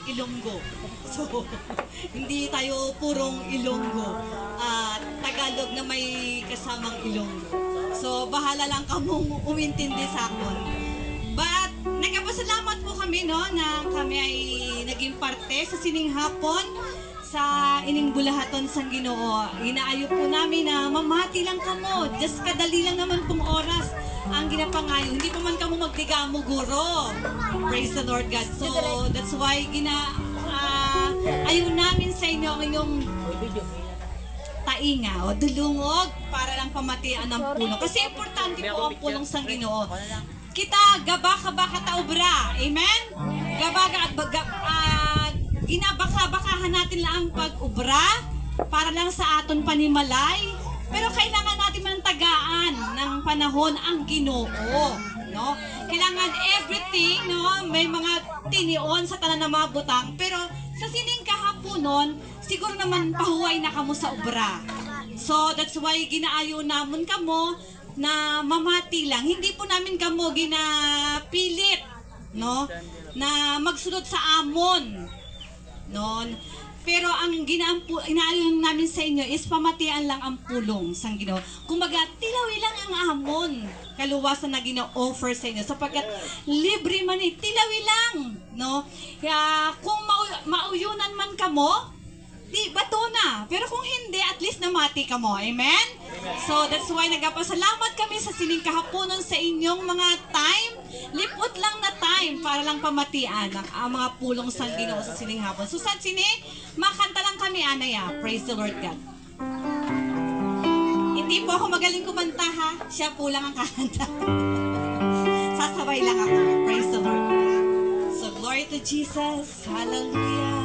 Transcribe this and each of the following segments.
Ilonggo. So, hindi tayo purong Ilonggo. Tagalog na may kasamang Ilonggo. So, bahala lang kamong umintindi sa akon. But, nagpapasalamat po kami, no, na kami ay naging parte sa sining hapon sa ining bulahaton sang Ginoo. Inaayo po namin na mamati lang kamo. Just kadali lang naman pong oras ang ginapangayo. Hindi pa man kamo magdigamo guro. Praise the Lord God. So, that's why ayaw namin sa inyo ang inyong tainga o dulungog para lang pamatian ng pulong. Kasi importante po ang pulong sang Ginoo. Kita gabaka-baka taobra. Amen? Ginabaka-bakahan natin lang ang pag-ubra para lang sa aton panimalay. Pero kailangan natin mantagaan ng panahon ang Ginoo, no? Kailangan everything, no? May mga tinion sa tanan ng mga butang, pero sa sining kahaponon, siguro naman pahuway na kamo sa obra. So that's why ginaayo namon kamo na mamati lang. Hindi po namin kamo ginapilit, no? Na magsulod sa amon. No? Pero ang inaayon namin sa inyo is pamatian lang ang pulong sang Ginoo. Kumbaga, tilawi lang ang amon kaluwasan na gina-offer sa inyo sapagkat libre man tilawi lang, no? Kaya kung mauyunan man kamo, di bato na. Pero kung hindi, at least namati kamo. Amen? So that's why nagpasalamat kami sa sining kahaponon sa inyong mga time. Lipot lang na time para lang pamatian ang mga pulong sang Ginoo sa sining hapon. So sa sini, makanta lang kami anaya. Praise the Lord God. Hindi po ako magaling kumanta ha. Siya po lang ang kakanta. Sasabay lang ako. Praise the Lord God. So glory to Jesus. Hallelujah.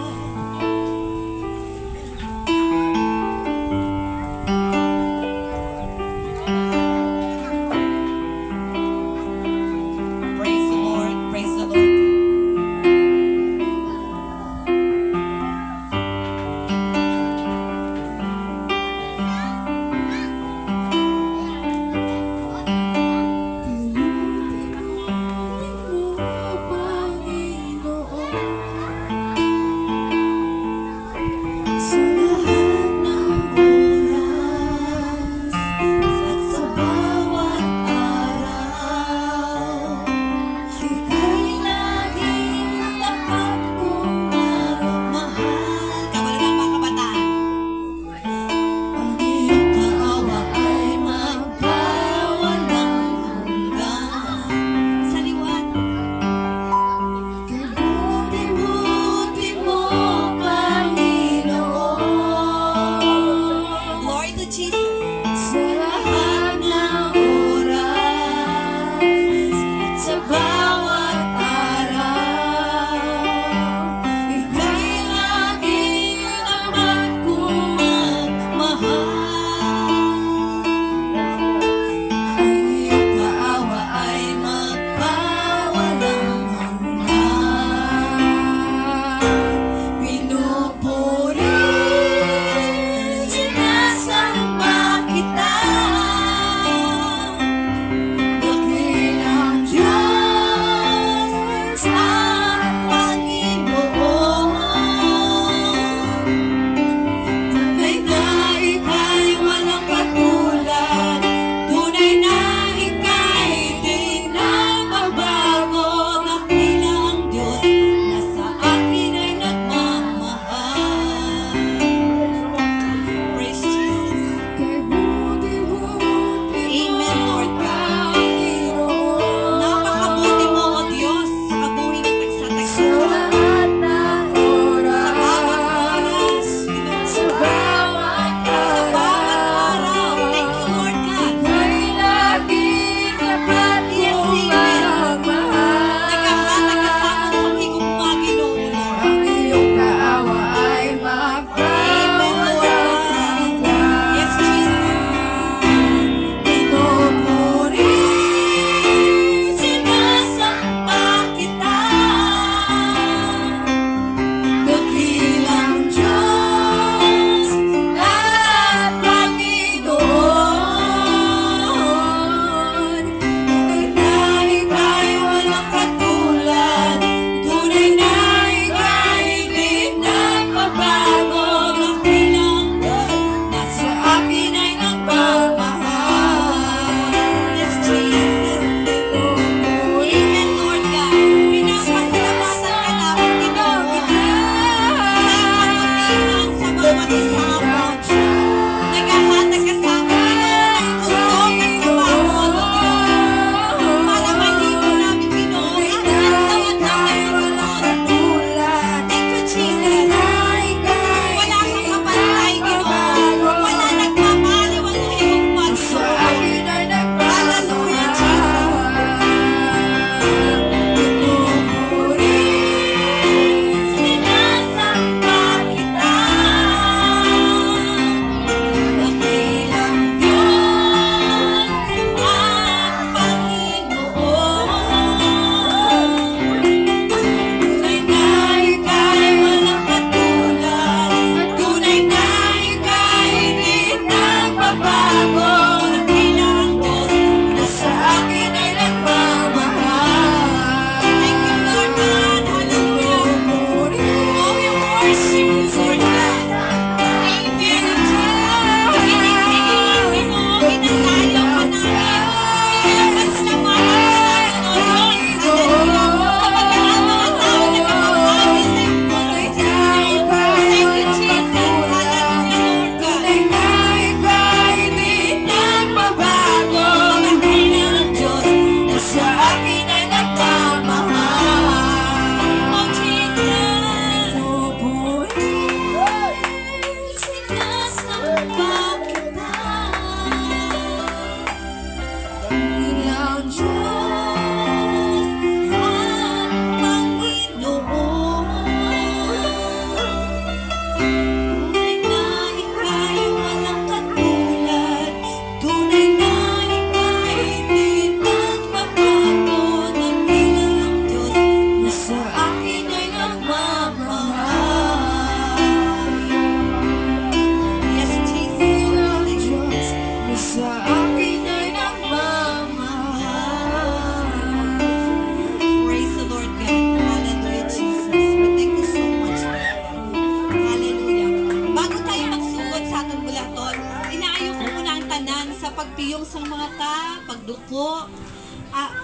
po.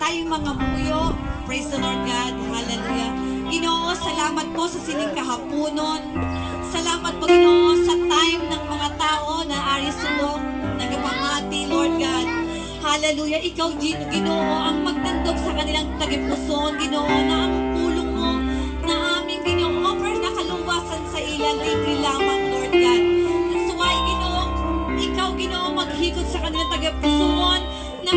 Tayong mga muyo. Praise the Lord God. Hallelujah. Ginoo, salamat po sa sining kahaponon. Salamat po, Ginoo, sa time ng mga tao na ari subok, nagapamati, Lord God. Hallelujah. Ikaw, Ginoo, ang magtandog sa kanilang tagipuson, Ginoo, na ang pulong mo na aming Ginoo, offer na kaluwasan sa ilan, libre lamang, Lord God. That's why, Ginoo, ikaw, Ginoo, maghikot sa kanilang tagipuson na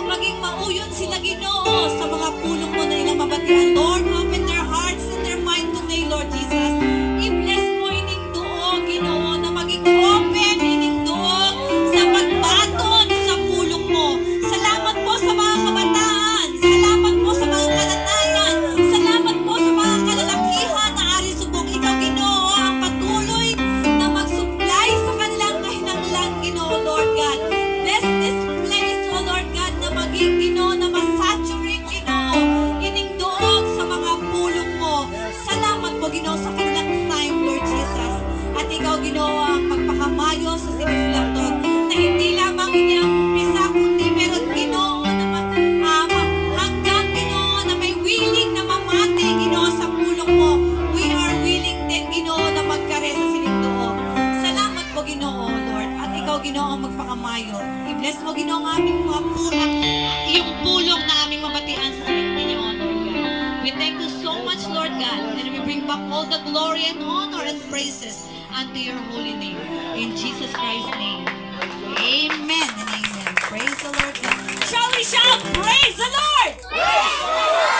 maging mauyon sila, Ginoo, sa mga pulong mo na ilang mabatian. Lord, open their hearts and their mind today, Lord Jesus. I-bless mo ining duog, Ginoo, na maging open ining duog sa pagbaton sa pulong mo. Salamat po sa mga kabataan. Salamat po sa mga kalanayan. Salamat po sa mga kalalakihan na ari subong. Ikaw, Ginoo, ang patuloy na mag-supply sa kanilang kahinanglan, Ginoo, Lord God. Bless this place, O Lord God, na maging, Ginoo, na masaturate, Ginoo, ining duog sa mga pulong mo. Salamat po, Ginoo, sa kanilang time, Lord Jesus. At ikaw, Ginoo, ang magpakamayo sa sinulatan na hindi lamang inyang umpisa, kundi meron, Ginoo, na hanggang, Ginoo, na may willing na mamati, Ginoo, sa pulong mo. We are willing din, Ginoo, na magkare sa sinulatan. Salamat po, Ginoo, Lord. At ikaw, Ginoo, ang magpakamayo. I-bless mo, Ginoo, ang aming mga pulang, yung pulong na aming mabatian sa sinulatan, Lord God. We thank you so much, Lord God, and we bring back all the glory and honor and praises unto your holy name. In Jesus Christ's name. Amen and amen. Praise the Lord God. Shall we shout, praise the Lord?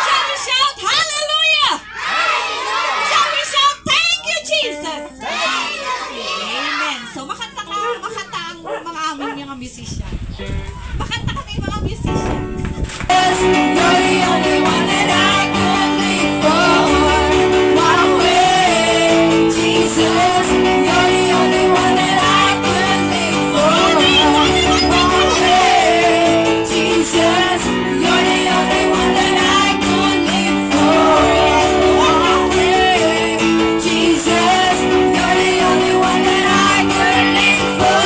Shall we shout, hallelujah? Shall we shout, thank you, Jesus? Amen. So, makanta ang mga aming mga musician. Makanta kami mga musician. You're the only one that I could live for. My way, Jesus. You're the only one that I could live for. My way, Jesus. You're the only one that I could live for. My way, Jesus. You're the only one that I could live for.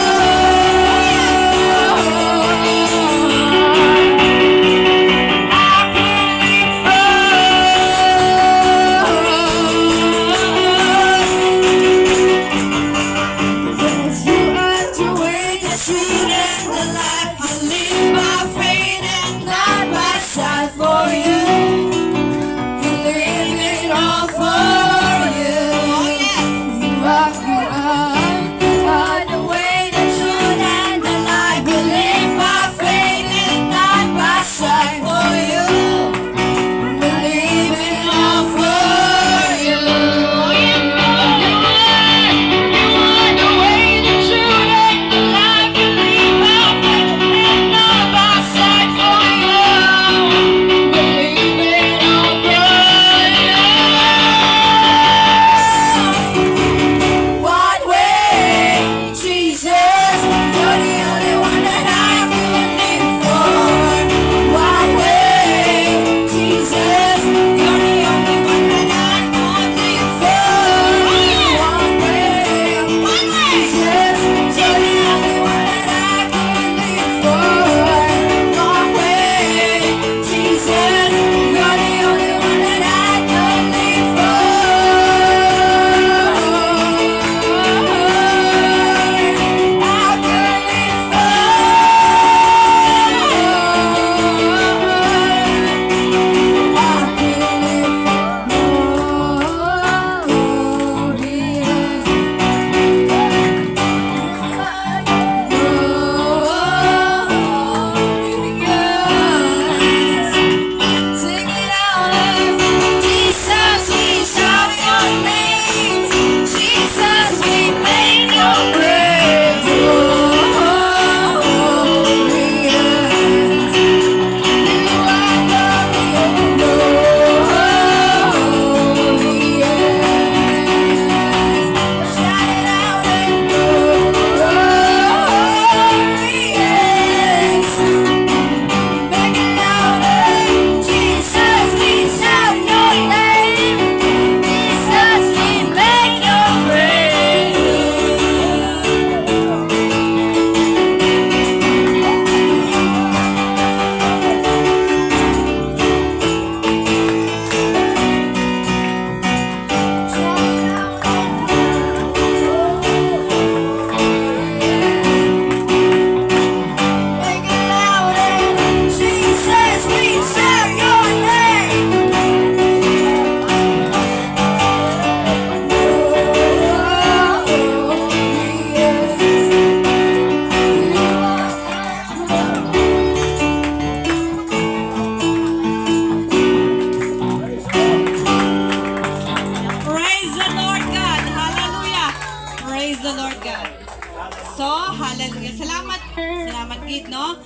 Ganso, hallelujah. Salamat, Gid, no?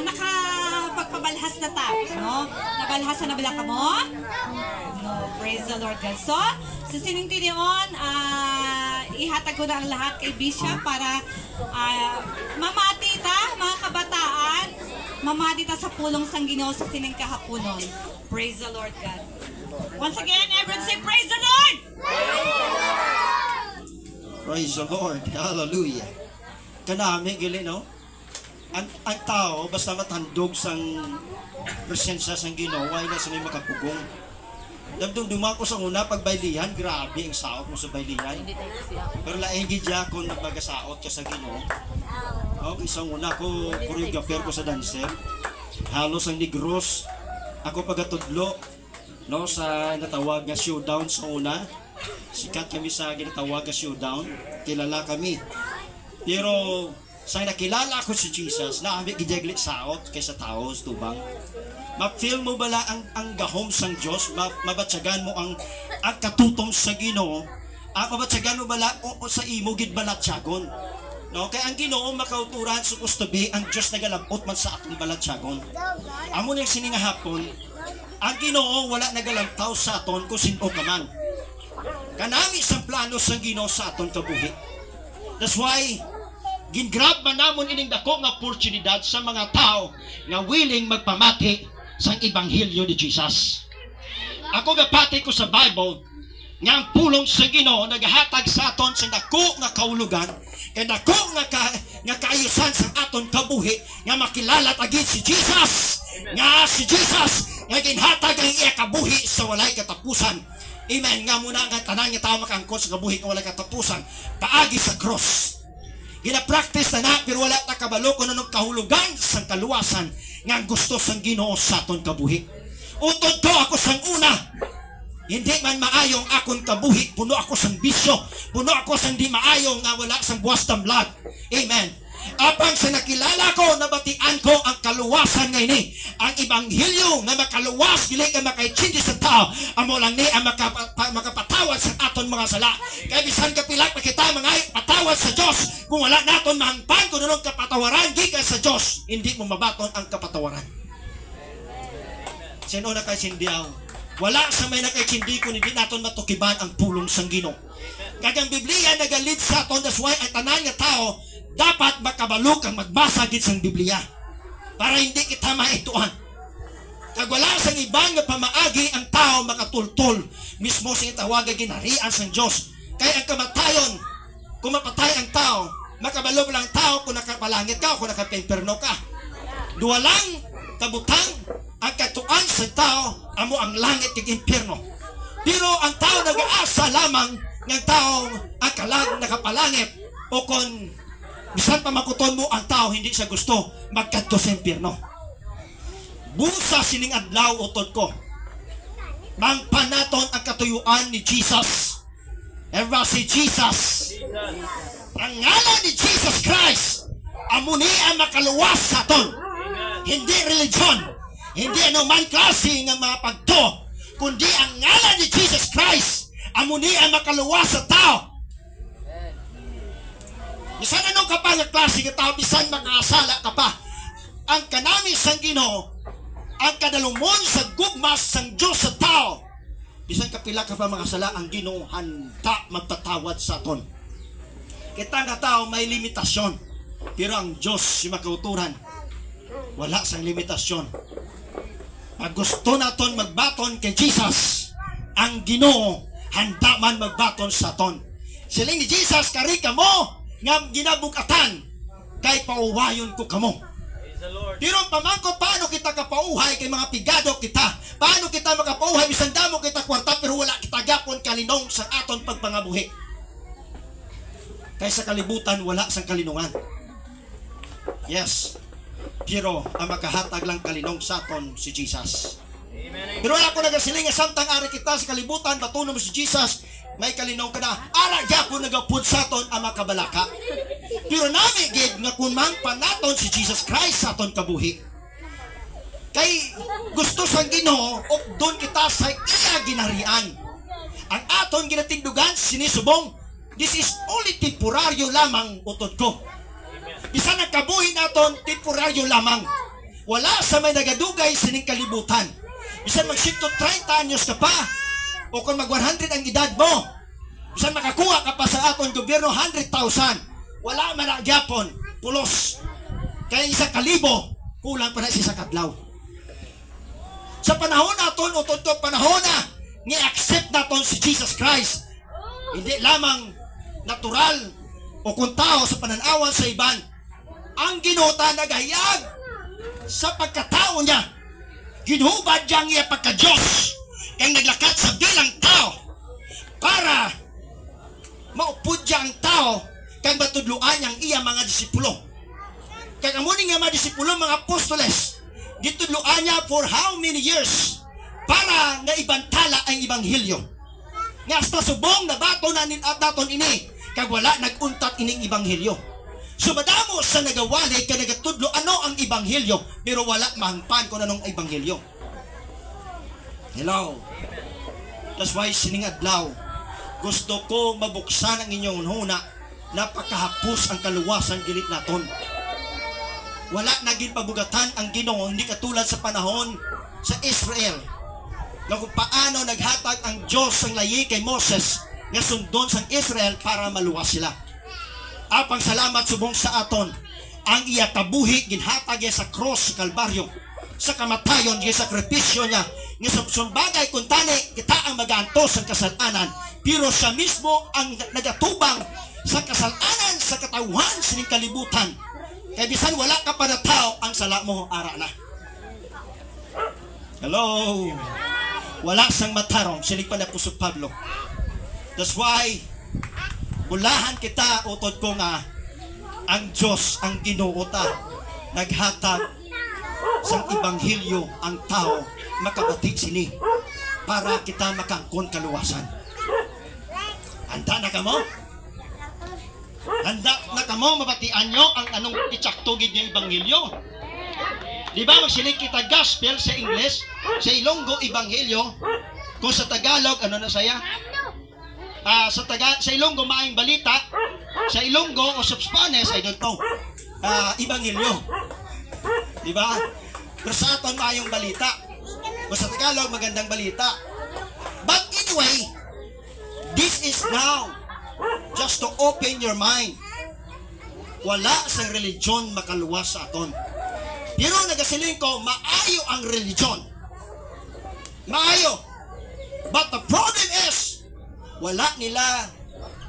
Nakapagpabalhas na ta, no? Nabalhasan na bala ka mo? No, praise the Lord, Ganso. Sa sining tinion, ihatag ko na ang lahat kay Bishop para mamati ta, mga kabataan, mamati ta sa pulong sang Ginoo sa sining kahaponon. Praise the Lord, God. Once again, everyone say, praise the Lord! Praise the Lord. Hallelujah. Kanami, gili, no? Ang tao, basta matandog sang presensya sang Ginoo, ay na sa may makapugong. Dumduma ko sa una, pagbaylihan, grabe ang saot mo sa baylihan. Pero laing gidya kung nagpagasaot ka sa Ginoo. Okay, sa una ko, choreographer ko sa dancer. Halos ang negros. Ako pagatudlo, no, sa natawag na showdown sa una. Sikat kami sa ginatawag na showdown. Kilala kami. Pero sa nakilala ko si Jesus, naamit gidjaglit saot kaysa tao, tubang. Ma-feel mo bala ang gahom sang Diyos, mabatsagan mo ang katutom sa Ginoo, mabatsagan mo bala o sa imo gid balatsagon. No, kay ang Ginoo makauturan supposed to be ang Diyos nagalabot man sa atong balatsagon. Amo ning sininga hapon, ang Ginoo wala nagalantaw sa aton kung sino ka man. Kanami sa plano sang Ginoo sa aton kabuhi. That's why gingrab man namon ining dako nga oportunidad sa mga tao nga willing magpamati sang ebanghelyo ni Jesus. Ako gapati ko sa Bible nga ang pulong sa Ginoo nagahatag sa aton sa dako nga kaulugan kay dako nga kaayusan sa aton kabuhi nga makilala tagid si Jesus. Nga si Jesus nga ginhatag ang iya kabuhi sa walay katapusan. Amen. Nga muna ang tanan nga tao makaangkon sa kabuhi nga walay katapusan paagi sa cross. Gina-practice na pero wala ta kabalo kung anong kahulugan sang kaluwasan nga gusto sang Ginoo sa aton kabuhi. Utod ko ako sang una, hindi man maayong akon kabuhi, puno ako sang bisyo, puno ako sang di maayong nga wala sang buwas tamlag. Amen. Apang sa nakilala ko, nabatian ko ang kaluwasan nga ini. Ang ebanghelyo nga makaluwas, dili ka makaitsindi sa tao, amo lang ni ang makapatawad sa aton mga sala. Kaya bisan kapilak na kita mga patawad sa Diyos, kung wala naton mahangpan kung anong kapatawaran, di ka sa Diyos, hindi mo mabaton ang kapatawaran. Sino na kay sindiyaw? Wala sa may nakaitsindi kung hindi naton matukiban ang pulong sang Ginoo. Kagang Biblia nagalit sa aton, that's why ang tanan nga tao dapat makabalo kang magbasa gid sang Biblia para hindi kita maituan. Kag wala sang ibang nga pamaagi ang tao makatultol mismo sa tawag nga ginharian sang Dios. Kay ang kamatayon, kung mapatay ang tao, makabalo lang tao kung nakapalangit ka o kung nakapemperno ka. Duwa lang kabutang ang katuan sa tao amo ang langit ug impierno. Pero ang tao nag-aasa lamang ng tao ang kalag nakapalangit o kung bisan pa makuton mo ang tao hindi siya gusto magkadto sa impierno. Busa sining adlaw utod ko mangpanaton ang katuyuan ni Jesus. Ever si Jesus, ang ngalan ni Jesus Christ amo ni ang makaluwas sa aton. Hindi religion, hindi anuman klase nga mga pagto, kundi ang ngalan ni Jesus Christ amo ni ang makaluwas sa tao. Bisan anong kapag nga klase nga tao, bisan makasala ka pa, ang kanami sang Ginoo, ang kadalumon sa gugmas sang Diyos sa tao, bisan kapila ka pa makasala, ang Ginoo handa magpatawad sa aton. Kita nga tao may limitasyon, pero ang Diyos si makauturan wala sang limitasyon. Pag gusto naton magbaton kay Jesus, ang Ginoo handa man magbaton sa aton. Siling ni Jesus, kari ka mo nga ginabukatan kay pauwayon ko kamo. Pero pamangko paano kita kapauhay kay mga pigado kita? Paano kita makapauhay bisan damo kita kwarta pero wala kita gapon kalinong sa aton pagpangabuhi? Kay sa kalibutan wala sang kalinungan. Yes. Pero ang makahatag lang kalinong sa aton si Jesus. Pero ako nagasiling nga samtang ari kita sa kalibutan batunon mo si Jesus, may kalinong ka na, ara gyapon nagapud sa aton ang makabalaka. Pero nami gid nga kun mangpanaton si Jesus Christ sa aton kabuhi. Kay gusto sang Ginoo doon kita sa iya ginarian. Ang aton ginatindugan sinisubong, this is only temporaryo lamang utod ko. Bisan ang kabuhi naton temporaryo lamang. Wala sa may nagadugay sining kalibutan. Bisan mag 130 anyos ka pa, o kung mag 100 ang edad mo, bisan makakuha ka pa sa aton gobyerno 100,000, wala man na gyapon, pulos. Kaya 1,000, kulang pa na sa kadlaw. Sa panahon naton, o to panahon na, ni-accept naton si Jesus Christ. Hindi lamang natural o kung tao sa pananawan sa iban. Ang Ginoo nagahayag sa pagkatao niya. Ginhubad diyang iya pagka-Diyos kaya naglakat sa bilang tao para maupod niya ang tao kaya matudluan niyang iya mga disipulo. Kaya kamuning nga mga disipulo, mga apostoles, ditudluan niya for how many years para nga ibantala ang Ibanghilyo. Nga hasta subong na bato na daton ini kag wala naguntat ining Ibanghilyo. So madamo sa nagawali kay nagatudlo ano ang Ibanghilyo pero wala mahangpan kung anong Ibanghilyo. Hello. That's why sining adlaw gusto ko mabuksan ang inyong huna. Napakahapos ang kaluwasan gilit naton. Wala naging pabugatan ang Ginoo, hindi katulad sa panahon sa Israel na kung paano naghatag ang Diyos ang layi kay Moses nga sundon sa Israel para maluwas sila. Apang salamat subong sa aton ang iya kabuhi ginhatag niya sa cross sa Kalbaryo, sa kamatayon niya sakripisyo niya nga sumbagay kung tani kita ang magaantos sa kasalanan, pero siya mismo ang nagatubang sa kasalanan sa katawhan sining kalibutan. Kaya bisan wala ka pa na tao, ang sala mo ara na. Hello. Wala sang matarong sining pa na Puso Pablo. That's why bulahan kita utod ko nga ang Diyos, ang Ginoo ta naghatag sang Ibanghilyo ang tao makabati sini para kita makangkon kaluwasan. Handa na kamo? Handa na kamo mabatian nyo ang anong itsaktugid ng Ibanghilyo? Di ba magsilig kita gospel sa English, sa Ilonggo Ibanghilyo, kung sa Tagalog ano na saya? Sa Ilonggo maayong balita, sa Ilonggo o sa Spanish I don't know, Ibanghilyo, di ba? Pero sa aton maayong balita, o sa Tagalog magandang balita. But anyway, this is now just to open your mind. Wala sa religion makaluwas sa aton. Pero nagasiling ko, maayo ang religion, maayo. But the problem is wala nila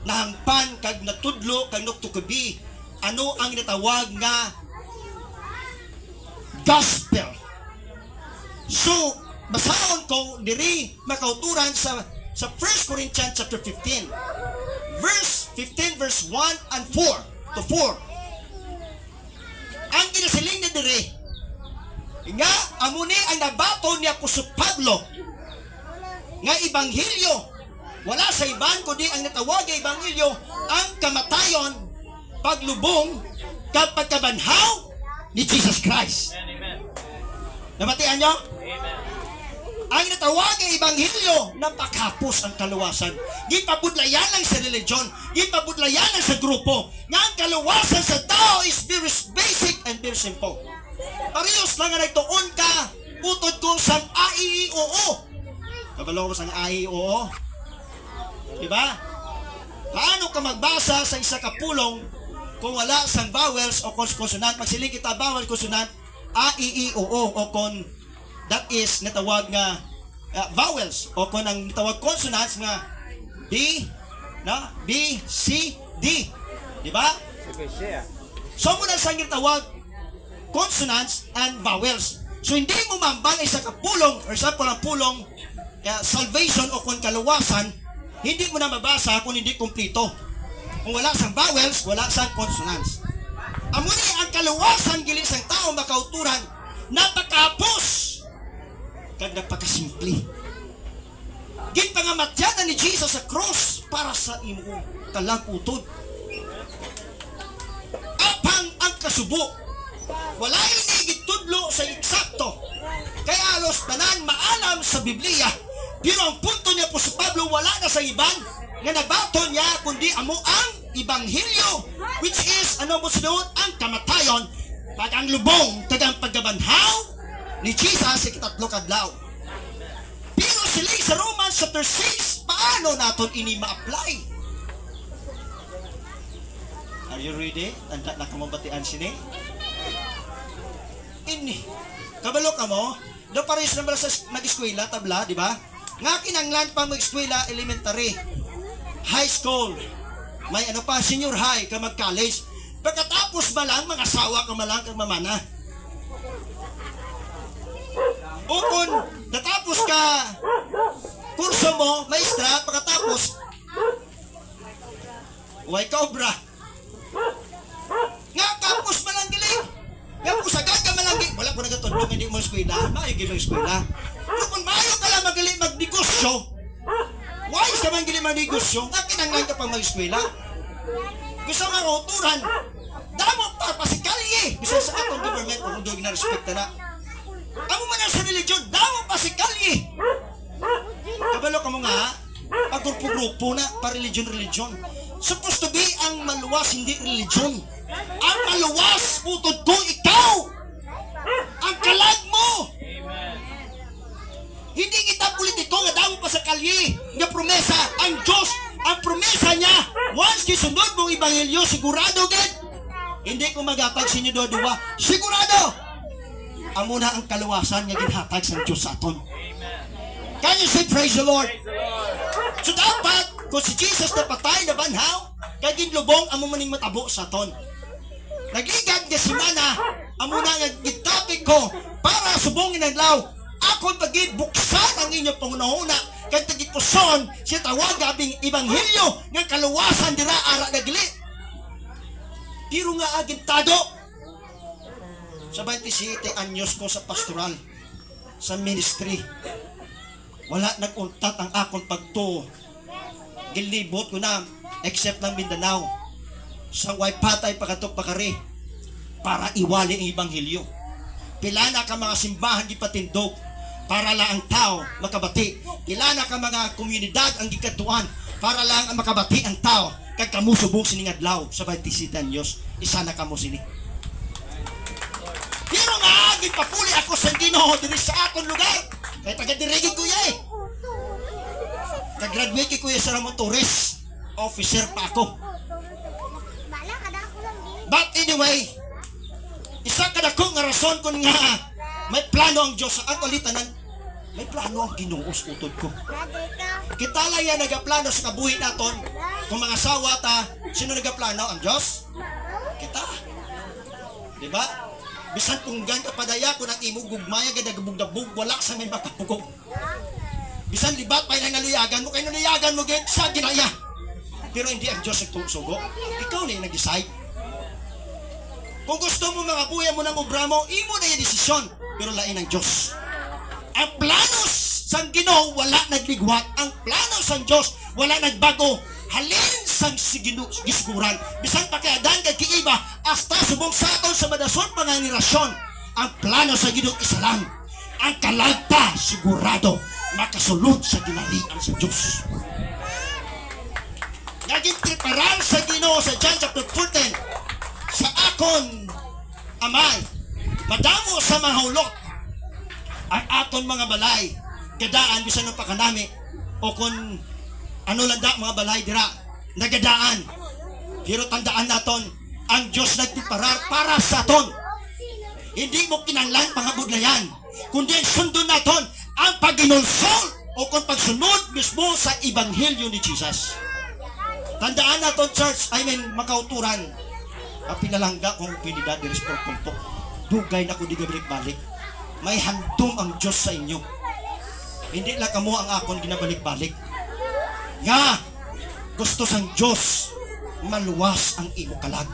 nahangpan kag natudlo kag nagtukubi ano ang natawag nga gospel. So basahon ko diri makauturan sa 1 Corinthians chapter 15 verse 1 and 4 to 4. Ang ginasiling na diri nga amo ni ang nabaton ni Apostol Pablo nga Ibanghilyo wala sa iban kundi ang natawag nga Ibanghilyo ang kamatayon, paglubong, kapag kabanhaw ni Jesus Christ. Nabatian nyo? Ang natawag nga Ibanghilyo napakapos ang kaluwasan. Gipabudlayan lang sa religion, gipabudlayan lang sa grupo. Nga ang kaluwasan sa tao is very basic and very simple. Parehas lang nga nagtuon ka utod ko sa AIOO. Kabalo mo sa AIOO? Diba? Paano ka magbasa sa isa ka pulong kung wala sang vowels o consonant? Magsiling kita vowel, consonant, A, I, I, O, O, o kung that is natawag nga vowels o kung ang natawag consonants nga B, na, B, C, D. Diba? So muna sang natawag consonants and vowels. So hindi mo mambang isa ka pulong, or example ang pulong salvation o kung kaluwasan, hindi mo na mabasa kung hindi kumplito. Kung wala sang vowels, wala sang consonants. Amuni ang kaluwasan gili sang tao makauturan, napakapos kag napakasimple. Ginpangamatyan ni Jesus sa cross para sa imo kalangutod. Apang ang kasubo, wala ini gitudlo sa eksakto. Kaya alos tanan maalam sa Biblia. Pero ang punto niya po sa Pablo, wala na sa iban nga nabaton niya kundi amo ang Ibanghilyo, which is ano mo sunod ang kamatayon pag ang lubong tagang paggabanhaw ni Jesus sa ikatatlo kadlaw. Pero sila sa Romans chapter 6, paano naton ini ma-apply? Are you ready? Tanda na ka mo batian sini? Ini. Kabalo ka mo? Do pares na bala sa nag-eskwela, tabla, di ba? Nga kinanglan pa mag-eskwela, elementary, high school, may ano pa, senior high, ka mag-college. Pagkatapos ba lang, mga asawa ka malang kang mamana. O kung natapos ka, kurso mo, maestra, pagkatapos, way cobra. Nga kapos malang giling. Nga pusagad ka malang giling. Wala ko nagatundong, hindi mo eskwela. Maayog yung eskwela. Pero kung maayo ka lang magaling magnegosyo, wise ka man galing magnegosyo, nga kinanglan ka pang mag-eskwela. Gusto nga uturan. Damo pa, pasikalye. Bisa sa atong government, kung doon na-respect na. Amo man sa religion, damo pasikalye. Kabalo ka mo nga, pag-grupo-grupo na, pa-religion. Supposed to be ang maluwas, hindi religion. Ang maluwas, utod ko, ikaw! Ang kalag mo! Hindi kita politiko nga damo pa sa kalye nga promesa. Ang Diyos, ang promesa niya, once kisunod mong Ibanghilyo, sigurado gid. Hindi ko magatag sa inyo duwa. Sigurado! Amo na ang kaluwasan nga ginhatag sa Diyos sa aton. Can you say praise the Lord? So dapat, kung si Jesus na patay na banhaw, kaya ginlubong, amo maning matabo sa aton. Nagligad nga simana, amo na nga gitapik ko para subongin ang law. Ako pagid buksan ang inyong pangunahuna kag tagikuson siya tawag gabing Ibanghilyo nga kaluwasan dira ara nagli. Pero nga agin tado sa 27 anyos ko sa pastoral, sa ministry, wala nag-untat ang akong pagtuo. Gilibot ko na except ng Mindanao sa way patay pagkatok pakari para iwali ang Ibanghilyo. Pila na ka mga simbahan di patindog para lang ang tao makabati. Pila na ka mga komunidad ang gikatuan para lang ang makabati ang tao kag kamusubong sining adlaw sa 27 anyos. Isa na kamo sini. Pero nga gipapuli ako sa Ginoo diri sa akong lugar. Kay taga-dirigid ko ya eh. Nag-graduate ko ya sa Ramon Torres. Officer pa ako. But anyway, isa kada kong nga rason kung nga may plano ang Diyos sa ako litanan. May plano ang Ginoo sa utod ko. Kita lang yan nagaplano sa kabuhi naton. Kung mga asawa ta, sino nagaplano? Ang Diyos? Kita. Diba? Bisan punggan ka padaya kung ang imong gugmaya gada gabug-dabug wala sa may makapugong. Bisan libat pa yung naliyagan mo, kayo naliyagan mo gid sa ginaya. Pero hindi ang Diyos nagtusugo. Ikaw na yung nag-decide. Kung gusto mo mga buhay mo ng obra mo, imo na yung desisyon. Pero lain ang Diyos. Ang planos sang Ginoo wala nagligwat. Ang plano sang Diyos wala nagbago. Halin sang gisiguran. Bisan pa kaya dan kay kiiba hasta subong sa aton sa madason panganirasyon. Ang plano sa Ginoo isa lang. Ang kalagta sigurado makasulod sa ginalian sa Diyos. Naging preparar sa Ginoo sa John chapter 14 sa akon amay madamo sa mahulot ang aton mga balay gadaan bisan ng pakanami o kung ano landa mga balay dira nagadaan. Pero tandaan naton ang Diyos nagpreparar para sa aton. Hindi mo kinanglan pangabudlayan kundi sundon naton ang paginulsol o kung pagsunod mismo sa Ibanghilyo ni Jesus. Tandaan naton church, makauturan ang pinalangga kong pinidad di resport kumpo. Dugay na ko di gabalik-balik. May handom ang Diyos sa inyo. Hindi lang kamo ang akon ginabalik-balik. Nga, gusto sang Diyos maluwas ang imo kalag.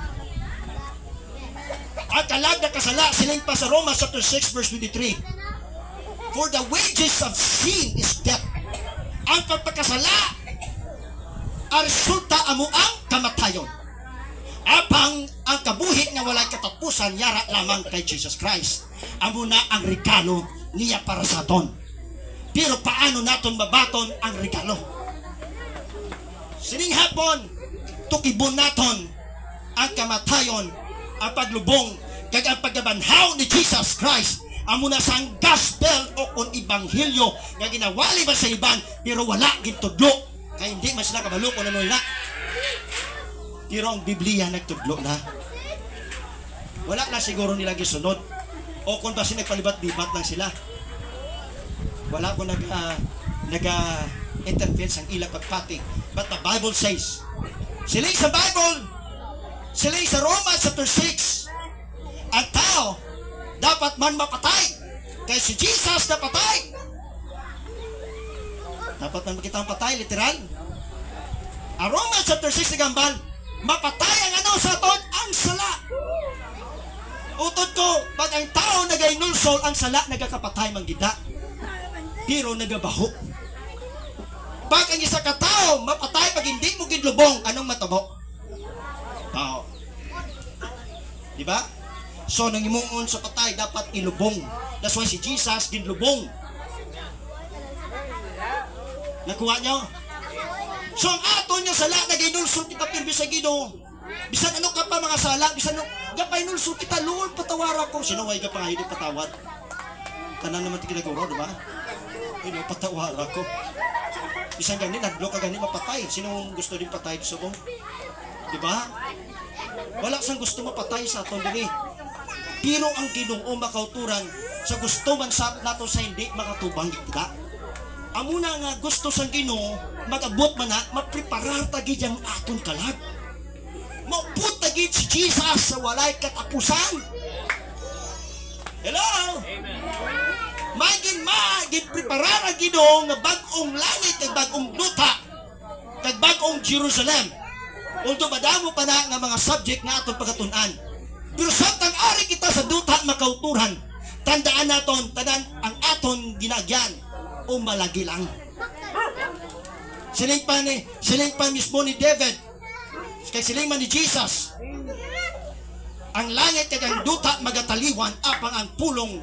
Ang kalag na kasala, siling pa sa Romans chapter 6 verse 23. For the wages of sin is death. Ang pagpakasala, ang resulta amo ang kamatayon. Apang ang kabuhi nga walay katapusan yara lamang kay Jesus Christ. Amo na ang regalo niya para sa aton. Pero paano naton mabaton ang regalo? Sining hapon, tukibon naton ang kamatayon, ang paglubong, kag ang pagkabanhaw ni Jesus Christ. Amo na sang gospel o kung ibanghilyo nga ginawali ba sa iban pero wala gintudlo kay hindi man sila kabalo kung ano na. Pero ang Biblia nagtudlo na. Wala na siguro nila gisunod o kung basi nagpalibat-libat lang sila. Wala ko nag-interfere sang ilang pagpati. But the Bible says, sila sa Bible, sila sa Romans chapter 6, ang tao dapat man mapatay. Kaya si Jesus napatay. Dapat man kita patay, literal. Ang Romans chapter 6 nagambal, mapatay ang ano sa aton? Ang sala. Utod ko, pag ang tao nagainulsol, ang sala nagakapatay manggida. Pero nagabaho. Pag ang isa ka tao mapatay, pag hindi mo gidlubong, anong matabo? Tao. Diba? So, nang imuon sa patay, dapat ilubong. That's why si Jesus ginlubong. Nakuha nyo? So, ang aton niya sala, nag-inulsol kita pirmi sa Ginoo. Bisan ano ka pa mga sala, bisan ano, gapay-inulsol kita, Lord, patawara ko. Sino way ka pa, hindi patawad? Tanan naman tinaguro, diba? Ino, patawara ko. Bisan gani, naglo ka gani, mapatay. Sino gusto din patay gusto ko? Diba? Wala sang gusto mapatay sa aton diri. Pero ang Ginoo makauturan sa gusto man sa nato sa hindi makatubang kita. Amo na nga gusto sang Ginoo magabot man na mapreparar tagid ang aton kalag. Maupot tagid si Jesus sa walay katapusan. Hello. Amen. Magin preparar ang Ginoo nga bag-ong langit kag bag-ong duta kag bag-ong Jerusalem. Although madamo pa na nga mga subject nga aton pagkatun-an. Pero samtang ari kita sa duta makauturan, tandaan naton, tanan ang aton ginagyan o malagi lang. Siling pa mismo ni David, kay siling man ni Jesus, ang langit kag ang duta magataliwan, apang ang pulong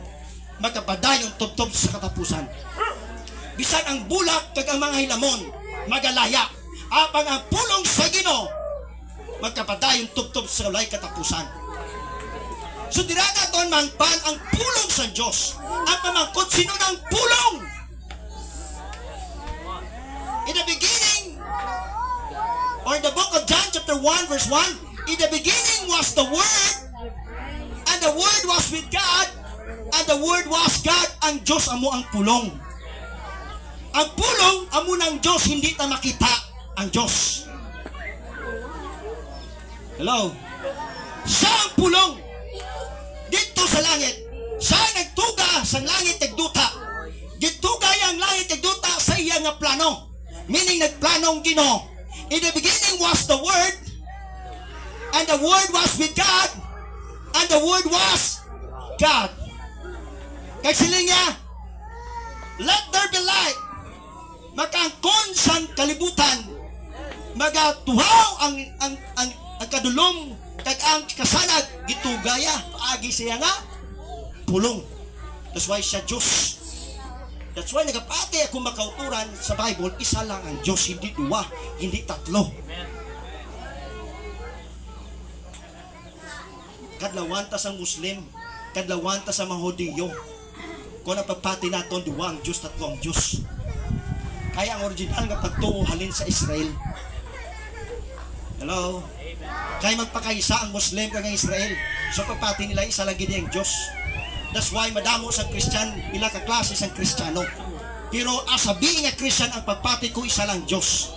magkapadayon tubtob sa katapusan. Bisan ang bulak kag ang mga hilamon magalaya, apang ang pulong sa Ginoo magkapadayon tubtob sa walay katapusan. So dira naton mangpan ang pulong sa Dios. Ang pamangkot sino ng pulong? In the beginning, or in the book of John chapter 1 verse 1, in the beginning was the Word, and the Word was with God, and the Word was God. Ang Diyos amo ang pulong. Ang pulong amo ng Diyos, hindi ta makita ang Diyos. Hello? Siya ang pulong. Dito sa langit, siya nagtuga sa langit nagduta. Gituga ang langit nagduta sa iya nga plano. Meaning nagplanong Ginoo. In the beginning was the Word, and the Word was with God, and the Word was God. Kaya sila niya, let there be light. Makangkon sa kalibutan, magatuhaw ang kadulom kag ang kasanag gitugaya paagi siya nga pulong. That's why siya Diyos. That's why nagapati ako makauturan sa Bible, isa lang ang Diyos, hindi dua, hindi tatlo. Kadlawan ta sa Muslim, kadlawan ta sa mga Hudiyo, kung napagpati naton dua ang Diyos, tatlo ang Diyos. Kaya ang original nga pagtuo halin sa Israel. Hello? Kaya magpakaisa ang Muslim kag ang Israel. So pagpati nila isa lang gid ang Dios. That's why madamo sa Christian, pila ka klase sang Kristiyano. Pero asabi nga Christian ang pagpati ko isa lang Dios.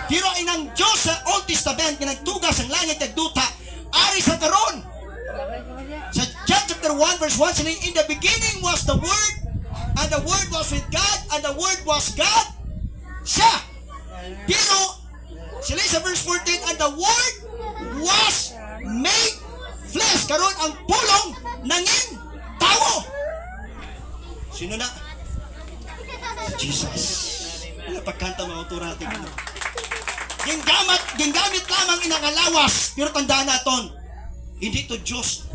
Pero inang Dios sa Old Testament nga nagtugas ang langit ug duta, ari sa karon. Sa John chapter 1 verse 1 sila, in the beginning was the Word, and the Word was with God, and the Word was God. Siya. Pero sila sa verse 14, and the Word was made flesh. Karon ang pulong nangin tao. Sino na? Jesus. Wala pagkanta mga autor natin. Ginggamit lamang inangalawas. Pero tandaan naton, hindi to Diyos.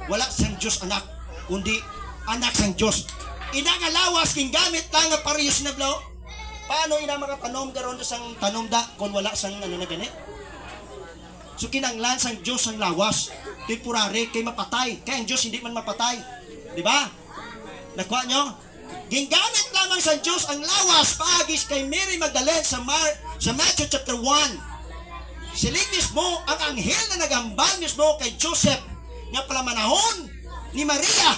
Wala sang Diyos anak, kundi anak sang Diyos. Inangalawas, ginggamit lang nga parehas na blaw. Paano ina makatanom karon sang tanom da kung wala sang ano na gani? So kinanglan sang Dios ang lawas, temporary kay mapatay. Kaya ang Dios hindi man mapatay. Di ba? Nakuha nyo? Gingamit lamang sa Diyos ang lawas paagis kay Mary Magdalene sa Matthew chapter 1. Sila mismo ang anghel na nagambal mismo kay Joseph nga palamanahon ni Maria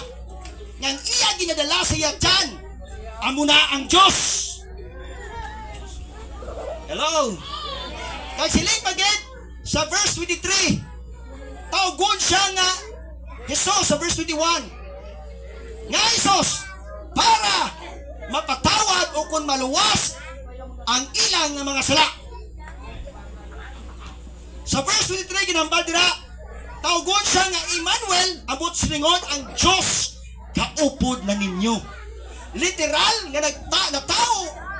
ngang iya ginadala sa iya tiyan. Amo na ang Diyos. Hello? Kay siling pagid sa verse 23, tawgon siya nga Jesus sa verse 21. Nga Jesus, para mapatawad o kung maluwas ang ilang ng mga sala. Sa verse 23, ginambal dira, tawgon siya nga Emmanuel, abot silingon ang Diyos, kaupod na ninyo. Literal nga na tao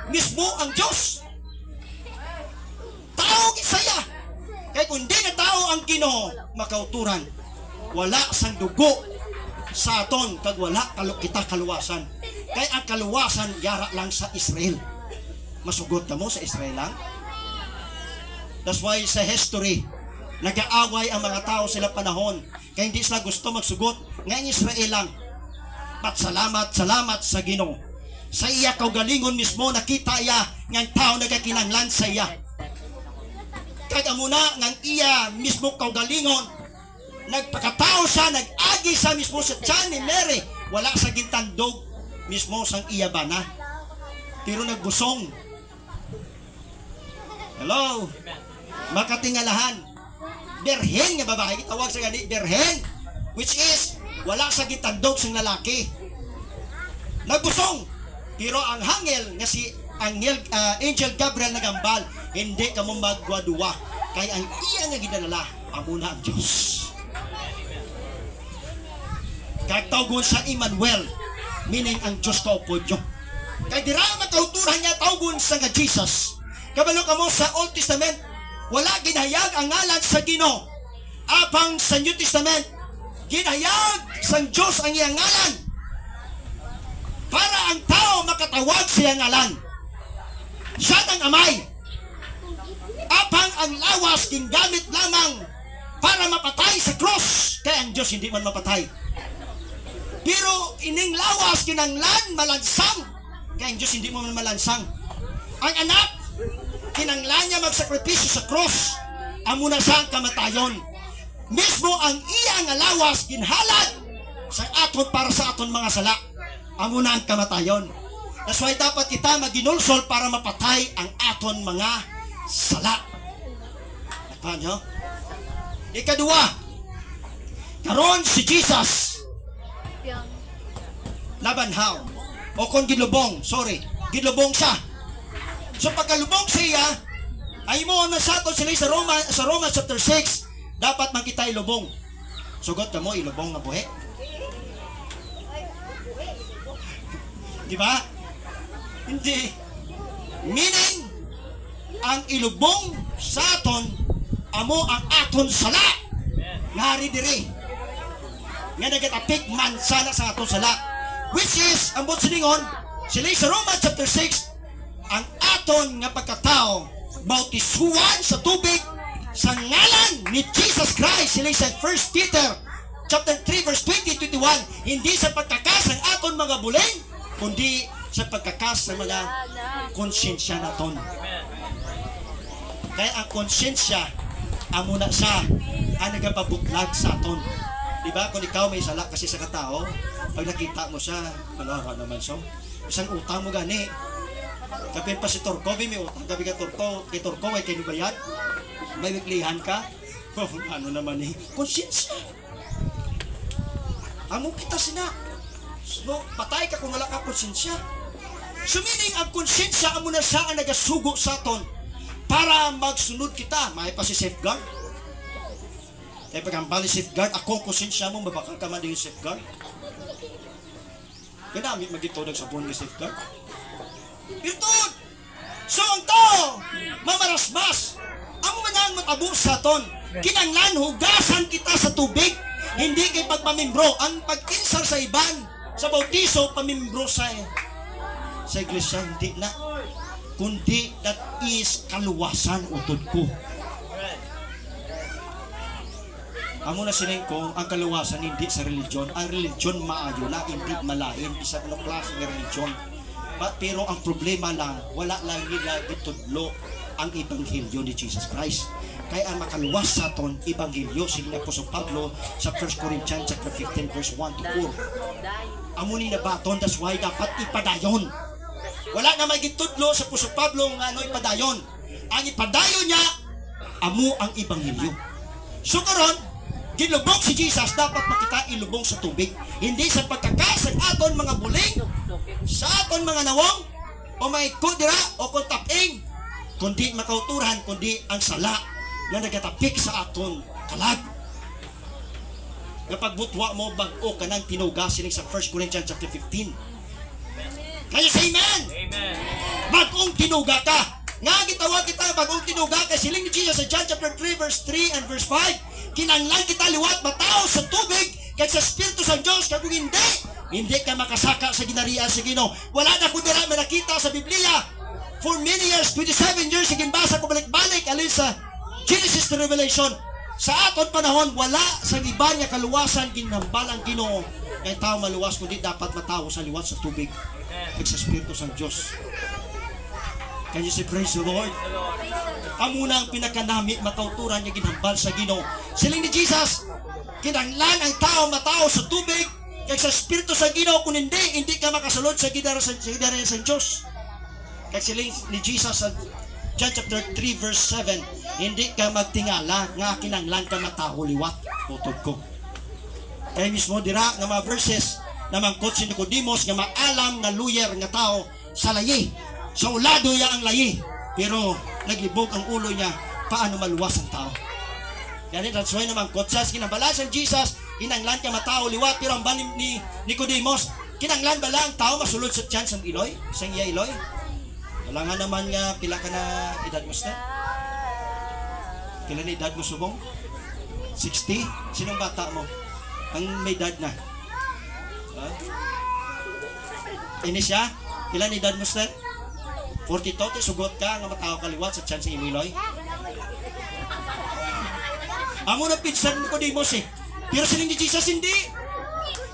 mismo ang Diyos. Tao kisaya. Kaya kung di na tao ang Ginoo, makauturan, wala sang dugo sa aton kag wala kita kaluwasan. Kaya ang kaluwasan yara lang sa Israel. Masugot ka mo sa Israel lang. That's why sa history nag-aaway ang mga tao sila panahon kaya hindi sila gusto magsugot ngayon Israel lang. But salamat sa Ginoo. Sa iya kaugalingon mismo nakita iya ng tao nagakinanglan sa iya. Kaya muna ng iya mismo kaugalingon nagpakatao siya, nag-agi sa mismo sa tiyan ni Mary. Wala sa gintandog mismo sang iya bana. Pero nagbusong. Hello? Makatingalahan. Berhen nga babae. Tawag sa gani, berhen. Which is, wala sa gintandog sang lalaki. Nagbusong. Pero ang hangel nga si Angel Gabriel nagambal, hindi ka mo magwaduwa. Kaya ang iya nga ginadala, amo na ang Diyos. Kaya tawgon sa Emmanuel, meaning ang Diyos kaupod nyo. Kaya dira makauturan niya tawgon sa nga Jesus. Kabalo ka mo sa Old Testament, wala ginahayag ang ngalan sa Ginoo. Apang sa New Testament, ginahayag sa Diyos ang iyang ngalan. Para ang tao makatawag sa iyang ngalan. Siya ang amay. Apang ang lawas gingamit lamang para mapatay sa cross. Kaya ang Diyos hindi man mapatay. Pero ining lawas kinanglan malansang. Kaya ang Diyos hindi mo man malansang. Ang anak, kinanglan niya magsakripisyo sa cross. Amo na siyang kamatayon. Mismo ang iya nga lawas ginhalad sa aton para sa aton mga sala. Amo na ang kamatayon. That's why dapat kita maginulsol para mapatay ang aton mga sala. Nakpan nyo? Ikadua, karon si Jesus nabanhaw o kung gilubong siya. So pagkalubong siya ay mo na sa aton sila sa Roma chapter 6 dapat makita ilubong. Sugot ka mo ilubong nga buhi. Di ba? Hindi. Meaning ang ilubong sa aton amo ang aton sala. Ngari diri. Nga nagatapik man sana sa aton sala. Which is, ang siningon, sila sa Roma chapter 6, ang aton nga pagkatao, bautisuan sa tubig, sa ngalan ni Jesus Christ, sila sa 1 Peter chapter 3 verse 20-21, hindi sa pagkakas ng aton mga buling, kundi sa pagkakas ng mga konsyensya naton. Kaya ang konsyensya, amo na siya ang nagapabutlag sa aton. Diba? Kung ikaw may sala kasi sa katao, pag nakita mo siya, wala naman siya. Isang utang mo gani. Kapin pa si Torco, may utang gabi ka Torco. Kay Torco, ay kinubayad. May wiklihan ka. Oh, ano naman eh. Konsyensya. Amo kita sina. So, patay ka kung wala ka konsyensya. So meaning, ang konsyensya, amo na siya ang nagasugo sa aton para magsunod kita. May pa si safeguard. Kaya pag ang bali safeguard, akong konsensya mo, mabakang ka man din yung safeguard. Ganamit magitodag sa buwan ng safeguard. Virtud! So ang tao, mamarasmas. Amo man ang matabo sa aton. Kinanglan, hugasan kita sa tubig. Hindi kay pagpamimbro. Ang pag-insar sa iban, sa bautiso, pamimbro sa iglesia, hindi na. kundi that is kaluwasan utod ko. Amo na sining ko, ang kaluwasan hindi sa religion. Ang religion maayo na, hindi malain. Isa anong klase ng religion. Pero ang problema lang, wala lang nila itudlo ang Ebanghelyo ni Jesus Christ. Kaya ang makaluwas sa aton Ebanghelyo, sila po sa Pablo sa 1 Corinthians chapter 15 verse 1 to 4. Amo ni nabaton, that's why dapat ipadayon. Wala na may gitudlo sa puso Pablo nga ano ipadayon. Ang ipadayon niya, amo ang Ebanghelyo. So karon, ginlubong si Jesus, dapat makita ilubong sa tubig. Hindi sa pagkakasag aton mga buling, sa aton mga nawong, o may kudira, o kung taping, kundi makauturan, kundi ang sala na nagatapik sa aton kalag. Kapag butwa mo, bago ka ng tinugasin sa 1 Corinthians chapter 15. Kaya say amen! Amen. Bagong tinuga ka. Nga gitawag kita, bagong tinuga ka. Siling ni Jesus sa John chapter 3 verse 3 and verse 5. Kinanglan kita liwat matao sa tubig kaya sa Espiritu sa Diyos. Kaya kung hindi ka makasaka sa ginarian sa Ginoo. Wala na kung dira nakita sa Biblia. For many years, 27 years, siginbasa ko balik-balik alin sa Genesis to Revelation. Sa aton panahon, wala sa iba niya kaluwasan ginambal ang Ginoo. Kaya tao maluwas, kundi dapat matawo sa liwat sa tubig kaya sa Espiritu sa Diyos. Can you say praise the Lord? Amuna ang pinakanamit makauturan niya ginambal sa Ginoo. Siling ni Jesus, kinanglan ang tao matawo sa tubig kaya sa Espiritu sa Ginoo. Kung hindi ka makasulod sa gidara sa Diyos. Kaya siling ni Jesus sa John chapter 3 verse 7, hindi ka magtingala nga kinanglan ka matawo liwat utod ko. Kaya mismo dira nga mga verses na mangkot si Nicodemus nga maalam nga lawyer nga tao sa layi. Sa ulado ya ang layi, pero naglibog ang ulo niya paano maluwas ang tao. Kaya that's why naman kotsas kinabalasan Jesus, kinanglan ka matao liwat, pero ang banim ni Nicodemus, kinanglan ba lang tao masulod sa tiyan sa iloy, sa iya iloy? Wala nga naman nga pila ka na edad mo sir? Pila na edad mo subong? 60? Sinong bata mo? Ang may edad na? Ini siya? Pila na edad mo sir? 42, sugot ka nga matao kaliwat sa tiyan sa imiloy. Amo na pinsan ni Nicodemus eh. Pero siling ni Jesus hindi.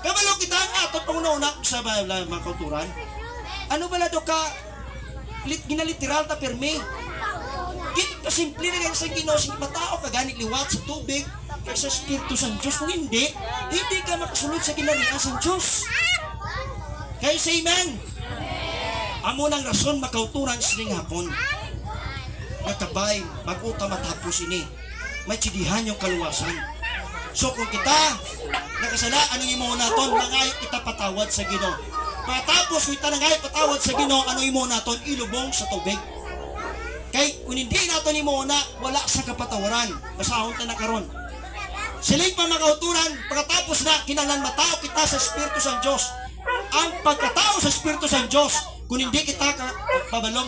Kabalo kita ang atot panguna-una sa mga kauturan. Ano bala do ka ginaliteral ta permi? Kita simple na yan sa Ginoo sing matao ka ganit liwat sa tubig kaya sa Espiritu sa Diyos. Kung hindi ka makasulod sa ginarian sa Diyos. Kaya say amen. Amo nang rason makauturan sining hapon. Nakabay, bago ka matapos ini, may tsidihan yung kaluwasan. So kung kita nakasala, anong imo naton? Mangayo kita patawad sa Ginoo. Patapos kita nangayo patawad sa Ginoo, anong imo naton? Ilubong sa tubig. Kay kung hindi naton imo na, wala sa kapatawaran. Basahon ta na karon. Siling pa makauturan, pagkatapos na kinahanglan matao kita sa Espiritu sa Diyos. Ang pagkatao sa Espiritu sa Diyos, kung hindi kita kabalo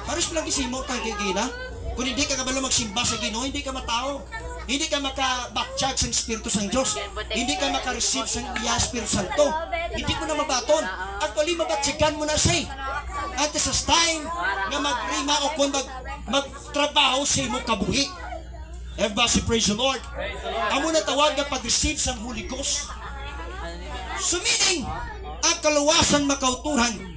paris lang isimo kang gigina. Kung hindi ka kabalo magsimba sa Ginoo, hindi ka matao. Hindi ka makabatchag sa Espiritu sa Diyos. Hindi ka makareceive sa iya Espiritu Santo. Hindi mo na mabaton. Actually, mabatsagan mo na siya. At sa time nga magrima o kung magtrabaho sa imo kabuhi. Everybody praise the Lord. Amo na tawag na pag-receive sa Holy Ghost. So meaning, ang kaluwasan makauturan.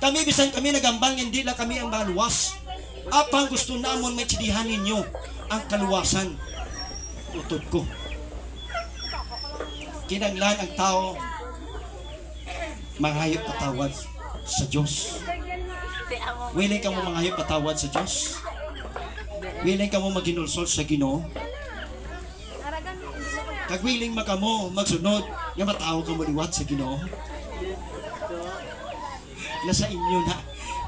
Kami bisan kami nagambang hindi lang kami ang maluwas. Apang gusto namon may tsidihan ninyo ang kaluwasan. Utod ko. Kinanglan ang tao manghayop patawad sa Diyos. Willing ka mo manghayop patawad sa Diyos? Willing ka mo maginulsol sa Ginoo? Kag willing maka mo magsunod nga matao ka mo liwat sa Ginoo? Nasa inyo na.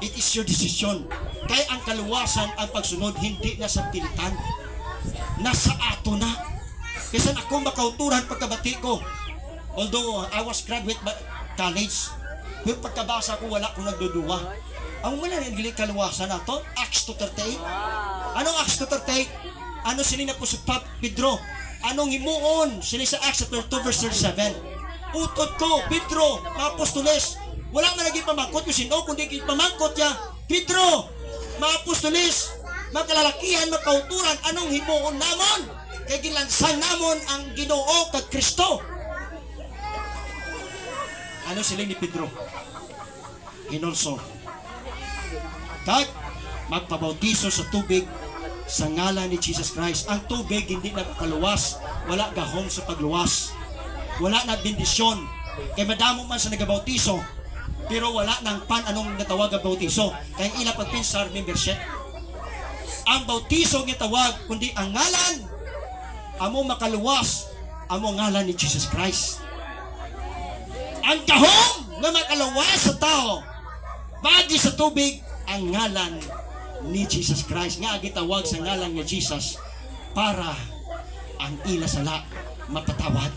It is your decision. Kaya ang kaluwasan, ang pagsunod, hindi na sa pilitan. Nasa ato na. Kasi ako makauturan pagkabati ko. Although I was graduate college, pero pagkabasa ko wala akong nagduduwa. Ang wala rin giling kaluwasan na to, Acts 2:38. Anong Acts 2:38? Ano sila na po sa Pedro? Anong himuon sila sa Acts 2 verse 37? Utod ko, Pedro, mga apostoles, wala man lagi pamangkot yung sino, kundi pamangkot niya, Pedro, mga apostolis, mga kalalakihan, mga kauturan, anong himuon namon? Kay gilansang namon ang Ginoo kag Kristo. Ano sila ni Pedro? Hinulso. Kag magpabautiso sa tubig sa ngalan ni Jesus Christ. Ang tubig hindi nakakaluwas, wala gahom sa pagluwas, wala na bendisyon. Kay madamo man sa nagabautiso, pero wala nang anong natawag ang bautiso. Kaya ila pagpinsar membership. Ang bautiso nga tawag kundi ang ngalan amo makaluwas, amo ngalan ni Jesus Christ. Ang gahom nga makaluwas sa tao bagi sa tubig ang ngalan ni Jesus Christ nga gitawag sa ngalan ni Jesus para ang ila sala mapatawad.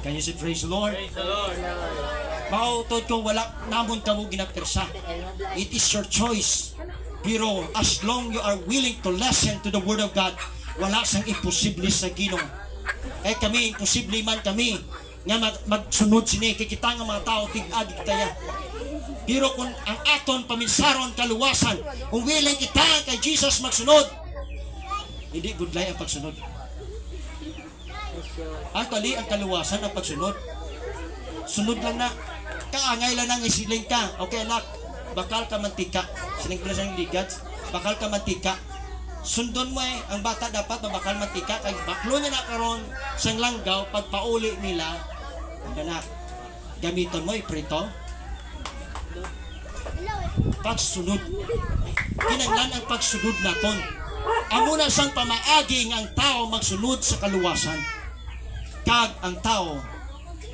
Can you say praise the Lord? Praise the Lord. Mautod ko wala namon kamo ginapirsa. It is your choice. Pero as long you are willing to listen to the Word of God, wala sang imposible sa Ginoo. Kami imposible man kami nga magsunod sini kay kita nga mga tao tig-agi kita. Pero kung ang aton paminsaron kaluwasan, kung willing kita kay Jesus magsunod, hindi gudlay ang pagsunod. Actually, ang kaluwasan ang pagsunod. Sunod lang na. Kaangay lang nang isiling ka. Okay anak, bakal ka mantika. Siling pala sa ligad. Bakal ka mantika. Sundon mo ang bata dapat mabakal mantika. Kay baklo niya na karon sang langgaw, pagpauli nila, anak, gamiton mo iprito. Pagsunod. Kinanglan ang pagsunod naton. Amo na sang pamaagi ang tao magsunod sa kaluwasan. Kag ang tao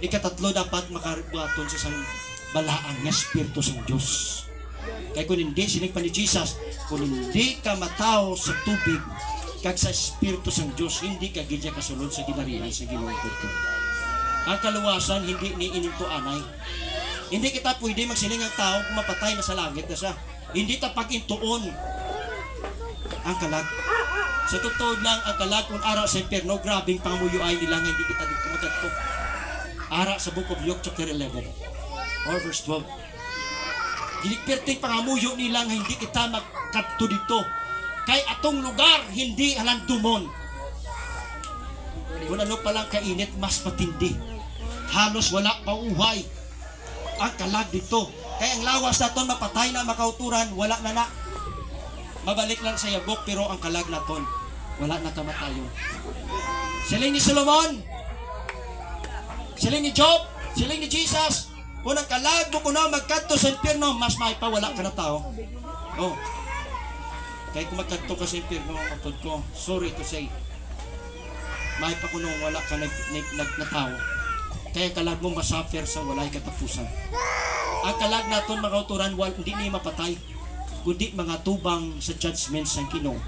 ikatatlo dapat makabuhaton sa isang balaan nga Espiritu sang Dios. Kay kung hindi sinig pa ni Jesus, kung hindi ka matao sa tubig kag sa Espiritu sang Dios, hindi ka gidya kasulod sa ginarihan sa Ginoo ko. Ang kaluwasan hindi ni ininto anay. Hindi kita pwede magsiling ang tao kung mapatay na sa langit na siya. Hindi ta pagintuon ang kalag. Sa totoo lang, ang kalag kung ara sa impyerno, grabing pangmuyuay nila nga hindi kita dito magkadto. Ara sa Book of Luke chapter 11 or verse 12. Ginikperting pangamuyo nila nga hindi kita magkadto dito. Kay atong lugar hindi halandumon. Kung ano palang kainit, mas matindi. Halos wala pa uhay ang kalag dito. Kaya ang lawas naton mapatay na makauturan, wala na na. Mabalik lang sa yabok pero ang kalag naton wala na kamatayon. Siling ni Solomon, siling ni Job, siling ni Jesus, kung ang kalag mo kuno magkadto sa impyerno, mas may pa wala ka na tao. Oh. Kaya kung magkadto ka sa impyerno, matod ko, sorry to say, may pa kuno wala ka na tao. Kaya kalag mo masuffer sa walay katapusan. Ang kalag naton mga kauturan, hindi niya mapatay, kundi mga tubang sa judgment sa Ginoo.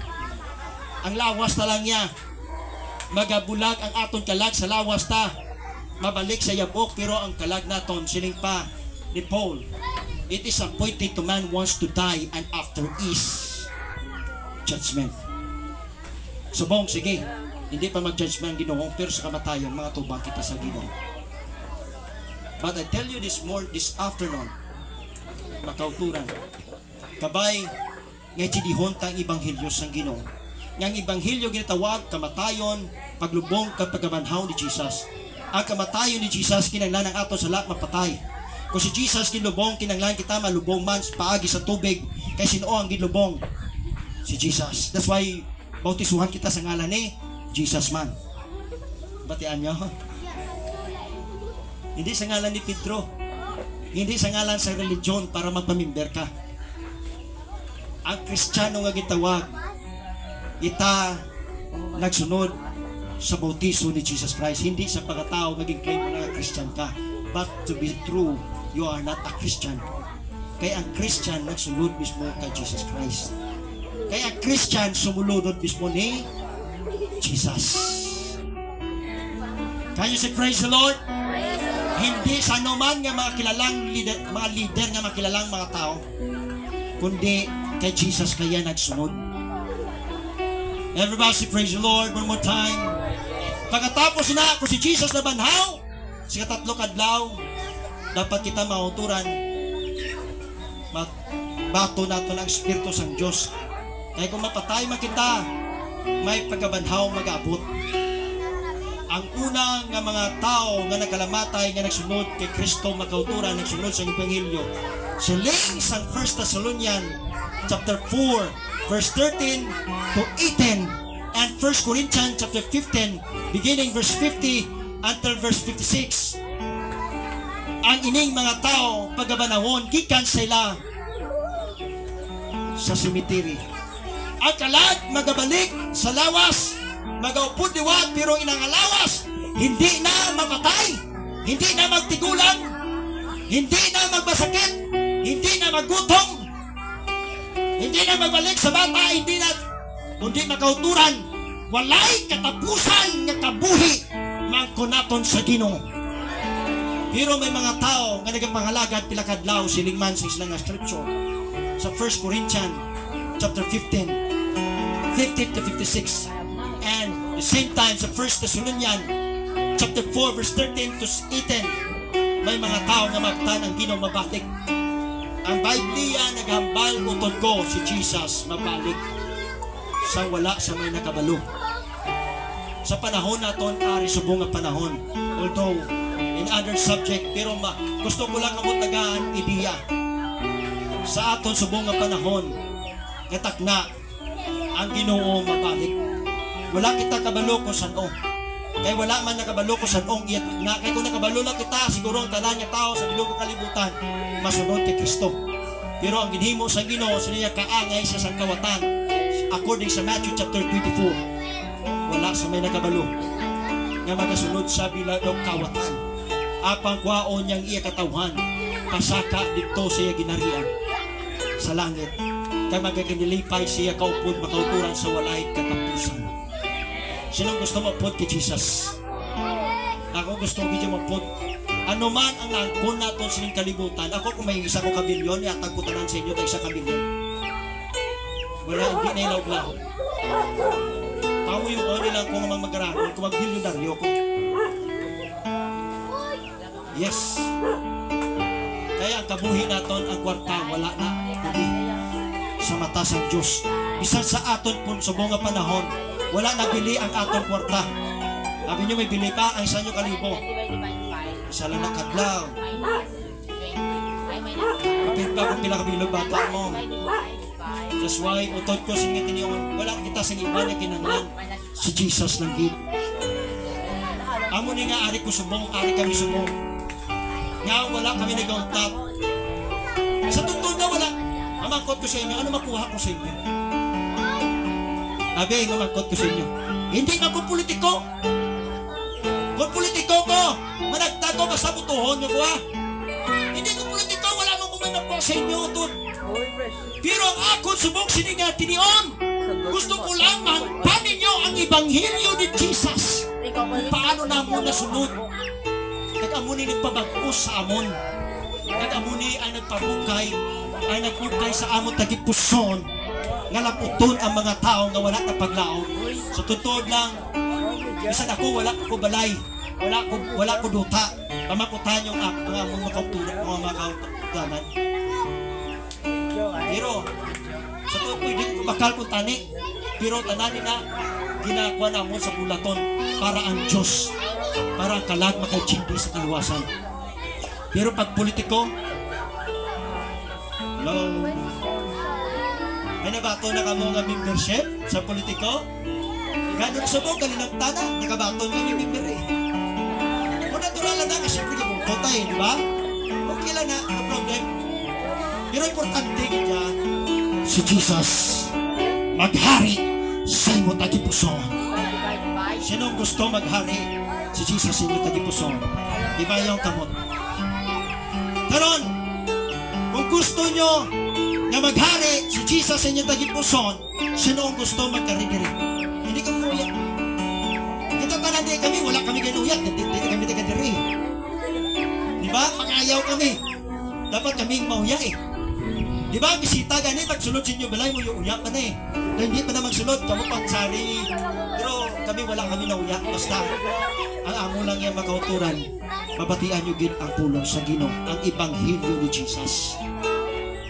Ang lawas na lang niya, magabulag ang aton kalag sa lawas ta, mabalik sa yabok, pero ang kalag naton, siling pa ni Paul, it is appointed to man wants to die and after is judgment. Subong, sige, hindi pa mag-judgment ang Ginoo, pero sa kamatayon, mga tubang kita sa Ginoo. But I tell you this afternoon, makauturan, kabay, nga chidihon tang ibanghilyo sang Ginoo. Nga ibanghilyo ginatawag kamatayon, paglubong kag pagkabanhaw ni Jesus. Ang kamatayon ni Jesus kinanglan ang ato sa lahat mapatay. Kung si Jesus kinlubong, kinanglan kita malubong man paagi sa tubig, kay sino ang ginlubong? Si Jesus. That's why bautisuhan kita sa ngalan ni Jesus man. Batian niyo? Hindi sa ngalan ni Pedro. Hindi sa ngalan sa religion para magpamimber ka. Ang Kristiyano nga gitawag, ita nagsunod sa bautiso ni Jesus Christ. Hindi sa pagkatao naging claim na Christian ka. But to be true, you are not a Christian. Kaya ang Christian nagsunod mismo kay Jesus Christ. Kaya ang Christian sumulunod mismo ni Jesus. Can you say praise the Lord? Hindi sa anuman nga mga kilalang mga leader nga mga kilalang mga tao, kundi kay Jesus kaya nagsunod. Everybody say praise the Lord one more time. Pagkatapos na kung si Jesus na banhaw, sa tatlo kadlaw, dapat kita mauturan bato nato ang Espiritu sang Diyos. Kaya kung mapatay man kita, may pagkabanhaw mag-abot. Ang una nga mga tao nga nagkalamatay nga nagsunod kay Kristo makauturan nagsunod sa Ebanghelyo. Siling sa 1 Thessalonians chapter 4 verse 13 to 18 and 1 Corinthians chapter 15 beginning verse 50 until verse 56. Ang ining mga tao pagabanawon gikan sila sa cemetery. Ang kalag magabalik sa lawas, magaupod liwat, pero inangalawas hindi na mapatay, hindi na magtigulang, hindi na magbasakit, hindi na magutom, hindi na magbalik sa bata, hindi na kundi makauturan, walay katapusan nga kabuhi mangkunaton sa Ginoo. Pero may mga tao nga nagapangalagad pilakadlaw silingman sa islang scripture sa 1 Corinthians chapter 15 50 to 56 and the same time sa 1 Thessalonians chapter 4 verse 13 to 18 may mga tao nga magtan ang Ginoo mabalik. Ang Biblia naghambal utod ko si Jesus mabalik sa wala sa may nakabalo. Sa panahon naton ari subong nga panahon, although in other subject, pero gusto ko lang amot tagaan ideya sa aton subong nga panahon katakna ang Ginoo mabalik. Wala kita kabalo kung saan kay wala man nakabalo kung saan iyat na kay kung nakabalo lang kita siguro ang tanan nga tao sa bilog kalibutan masunod kay Kristo. Pero ang ginhimo sa Ginoo siniya kaangay sa sangkawatan according sa Matthew chapter 24 wala sa may nakabalo nga magasunod sa bilog kawatan apang kwaon niyang iya katawhan pasaka dito siya ginarian sa langit kay magakinilipay siya kaupod makauturan sa walay katapusan. Sinong gusto mapod kay Jesus? Ako gusto ko mapod. Ano man ang nangkon naton sining kalibutan, ako kung may isa ko kabilyon, iatag ko tanan sa inyo tayo sa kabilyon. Wala, hindi na ilaw-law. Pamuyo ko nilang kung magmagarakon, kung magbilyonaryo ko. Yes. Kaya ang kabuhi naton ang kwarta, wala na. Hindi. Sa mata sa Diyos. Bisan sa aton po subong nga panahon, wala na bili ang aton kwarta. Sabi nyo may bili ka ang isa nyo kalibo. Isa lang nakadlaw. Kapit ka kung pila kabilog bata mo. That's why utod ko singit niyon. Wala kita sa iba na kinanglan. Si Jesus lang gid. Amo ni nga ari ko subong, ari kami subong. Nga wala kami nagauntat. Sa tungtod na wala. Mamangkot ko sa inyo, ano makuha ko sa inyo? Abi, mamangkot ko sa inyo. Hindi na ko politiko. Kung politiko ko, managtago basta butuhon nyo ko ha. Hindi ko politiko, wala mo kung manakuha sa inyo. Tun. Pero ang ako subong sininga tinion. Gusto ko lang mahampanin nyo ang Ebanghelyo ni Jesus. Paano na mo nasunod? Nag-amuni nagpabagos sa amon. Nag-amuni ay nagpabukay. Ay nagpukay sa amon tagipuson nga laputon ang mga tao nga wala na paglaon. So tutod lang bisan ako wala ko balay, wala ko duta pamakutan yung mga amon makautunan mga makautunan. Pero sa to pwede ko bakal ko tani pero tanan na ginakuha na mo sa bulaton para ang Diyos para ang kalag makachindi sa kaluwasan. Pero pag politiko hello. May nabato na kamo nga membership sa politiko? Ganyan sa mo, galinang tana, nakabato nga yung member eh. Kung natural lang na, siyempre ka buto tayo, di ba? Okay lang na, no problem. Pero importante kaya, si Jesus, maghari sa imo tagipuson. Sinong gusto maghari? Si Jesus sa imo tagipuson. Diba yung kamot? Karon, kung gusto nyo na maghari si Jesus sa inyong tagipuson, sino ang gusto magkarigiri? Hindi kami uyak. Kita tanan di kami, wala kami ganuyak, hindi kami tagadiri. Diba? Mag-ayaw kami. Dapat kaming mauyak eh. Diba? Bisita gani, magsunod sa inyo, balay mo yung uyak pa na eh. Na hindi pa na magsunod, kamo pang sari. Pero kami wala kami na uyak. Basta, ang amo lang yung makauturan. Mabatian nyo gid ang pulong sa Ginoo, ang Ebanghelyo ni Jesus.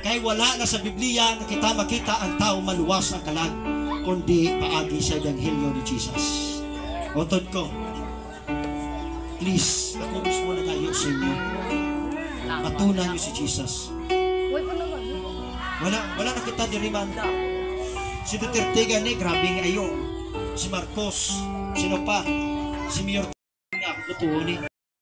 Kay wala na sa Biblia na kita makita ang tao maluwas ang kalag, kundi paagi sa Ebanghelyo ni Jesus. Utod ko, please, ako mismo na tayo sa inyo. Matunan niyo si Jesus. Wala na kita diriman. Si Duterte gani, grabe nga ayo. Si Marcos, sino pa? Si Mayor nga ako tutunin.